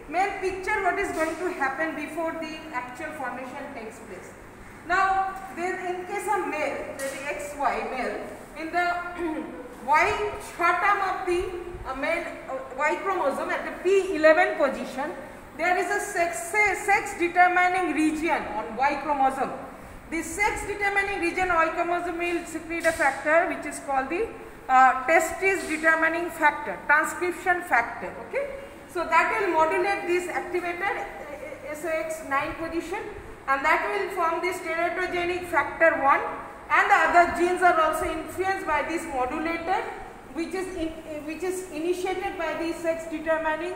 male picture what is going to happen before the actual formation takes place. Now, in case of male, that is XY male, in the Y stratum of the male Y chromosome at the P11 position, there is a sex determining region on Y chromosome. The sex determining region Y chromosome will secrete a factor which is called the testis determining factor, transcription factor. Okay, so that will modulate this activator SOX9 position, and that will form this teratogenic factor 1, and the other genes are also influenced by this modulator, which is initiated by the sex determining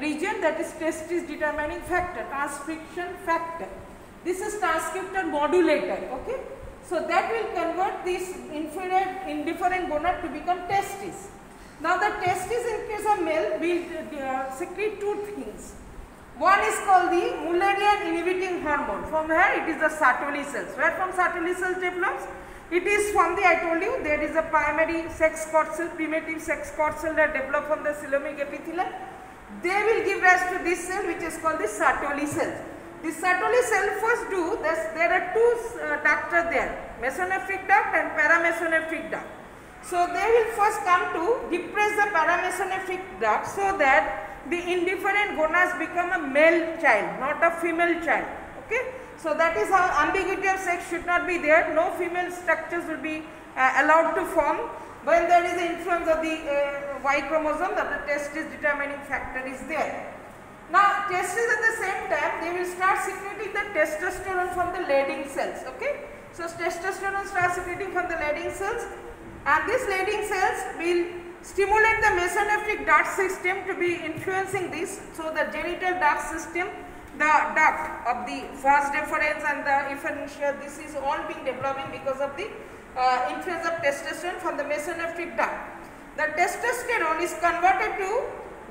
region, that is testis determining factor, transcription factor. This is transcriptor modulator. Okay, so that will convert this indifferent gonad to become testis. Now the testis in case of male will secrete two things. One is called the Mullerian inhibiting hormone. From here it is the Sertoli cells. Where from Sertoli cells develops? It is from the, I told you, there is a primary sex cord cell, primitive sex cord cell that develop from the coelomic epithelium. They will give rise to this cell which is called the Sertoli cells. The Sertoli cell first do this, there are two ducts are there, mesonephric duct and paramesonephric duct. So they will first come to depress the paramesonephric duct so that the indifferent gonads become a male child, not a female child. Okay, so that is how ambiguity of sex should not be there. No female structures will be allowed to form when there is the influence of the Y chromosome, that the testis determining factor is there. Now testis at the same time they will start secreting the testosterone from the Leydig cells. Okay, so testosterone starts secreting from the Leydig cells, and these Leydig cells will stimulate the mesonephric duct system to be influencing this. So the genital duct system, the duct of the vas deferens and the efferentia, this is all being developing because of the influence of testosterone from the mesonephric duct. The testosterone is converted to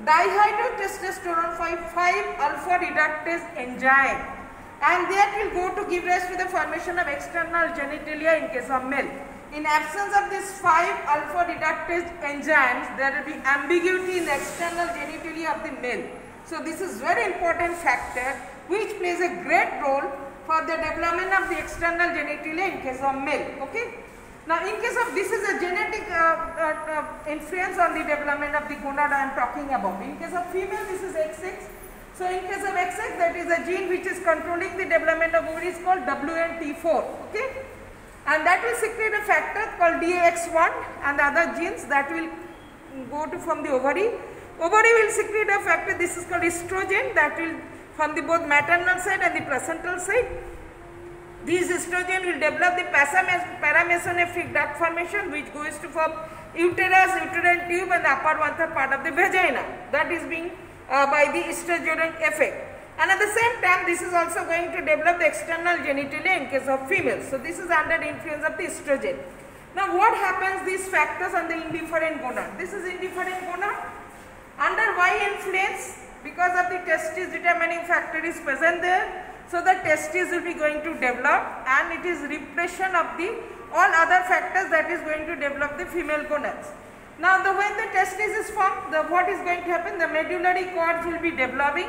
dihydrotestosterone 5-alpha reductase enzyme, and that will go to give rise to the formation of external genitalia in case of male. In absence of this 5-alpha reductase enzymes, there will be ambiguity in the external genitalia of the male. So this is very important factor which plays a great role for the development of the external genitalia in case of male. Okay. Now in case of, this is a genetic influence on the development of the gonad I am talking about. In case of female, this is XX. So in case of XX, that is a gene which is controlling the development of ovaries called WNT4. Okay. And that will secrete a factor called DAX1 and the other genes that will go to from the ovary. Ovary will secrete a factor, this is called estrogen, that will from the both maternal side and the placental side. This estrogen will develop the paramesonephric duct formation which goes to form uterus, uterine tube and the upper one-third part of the vagina. That is being by the estrogenic effect. And at the same time, this is also going to develop the external genitalia in case of females. So this is under the influence of the estrogen. Now what happens these factors on the indifferent gonad? This is indifferent gonad. Under Y influence, because of the testis determining factor is present there, so the testis will be going to develop, and it is repression of the all other factors that is going to develop the female gonads. Now when the testis is formed, what is going to happen? The medullary cords will be developing.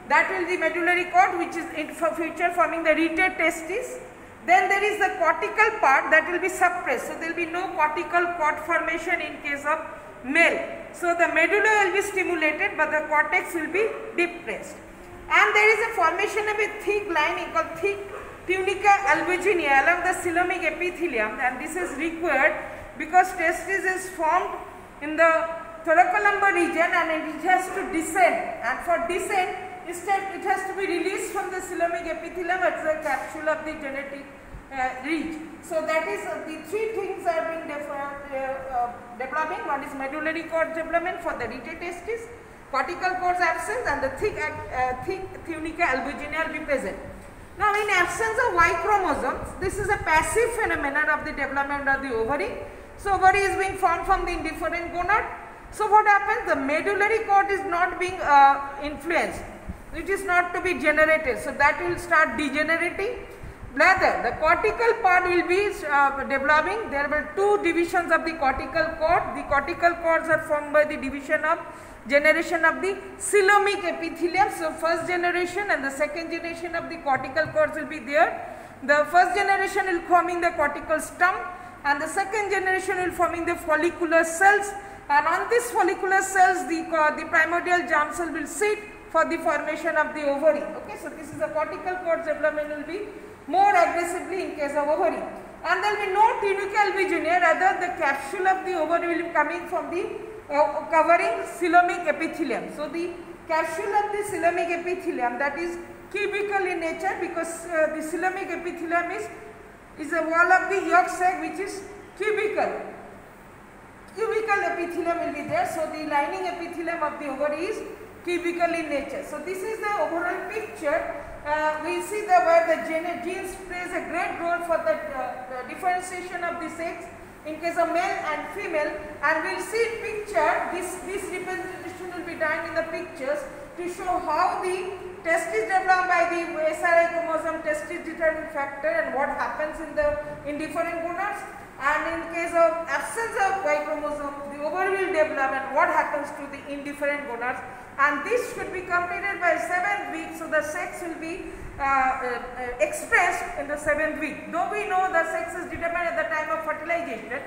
That will be the medullary cord which is in future forming the retate testis. Then there is the cortical part that will be suppressed. So there will be no cortical cord formation in case of male. So the medulla will be stimulated but the cortex will be depressed. And there is a formation of a thick lining called thick tunica albuginea along the coelomic epithelium, and this is required because testis is formed in the thoracolumbar region and it has to descend, and for descent instead it has to be released from the coelomic epithelium as the capsule of the genetic reach. So that is the three things are being developing. One is medullary cord development for the retate testis, cortical cords absence, and the thick tunica albuginea will be present. Now in absence of Y chromosomes, this is a passive phenomenon of the development of the ovary. So ovary is being formed from the indifferent gonad. So what happens? The medullary cord is not being influenced. It is not to be generated. So that will start degenerating. Rather, the cortical part will be developing. There were two divisions of the cortical cord. The cortical cords are formed by the division of generation of the coelomic epithelium. So first generation and the second generation of the cortical cords will be there. The first generation will forming the cortical stump, and the second generation will forming the follicular cells, and on this follicular cells the primordial germ cell will sit for the formation of the ovary. Okay, so this is the cortical cord development will be more aggressively in case of ovary, and there will be no tunicule virginia, rather the capsule of the ovary will be coming from the covering coelomic epithelium. So the capsule of the coelomic epithelium, that is cubical in nature, because the coelomic epithelium is a wall of the yolk sac which is cubical. Cubical epithelium will be there. So the lining epithelium of the ovary is cubical in nature. So this is the overall picture. We see where the genes plays a great role for the differentiation of the sex in case of male and female, and we will see in picture, this representation will be done in the pictures to show how the testis developed by the SRY chromosome, testis determining factor, and what happens in different gonads. And in case of absence of Y chromosome, the ovary will develop, and what happens to the indifferent gonads. And this should be completed by 7th week, so the sex will be expressed in the 7th week. Though we know the sex is determined at the time of fertilization,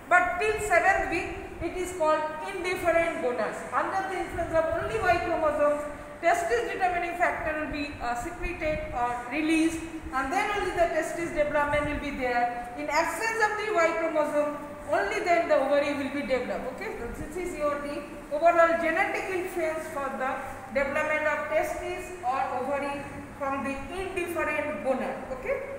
but till 7th week it is called indifferent gonads. Under the influence of only Y chromosomes, testis determining factor will be secreted or released, and then only the testis development will be there. In absence of the Y chromosome, only then the ovary will be developed. Okay, so this is the overall genetic influence for the development of testis or ovary from the indifferent gonad. Okay.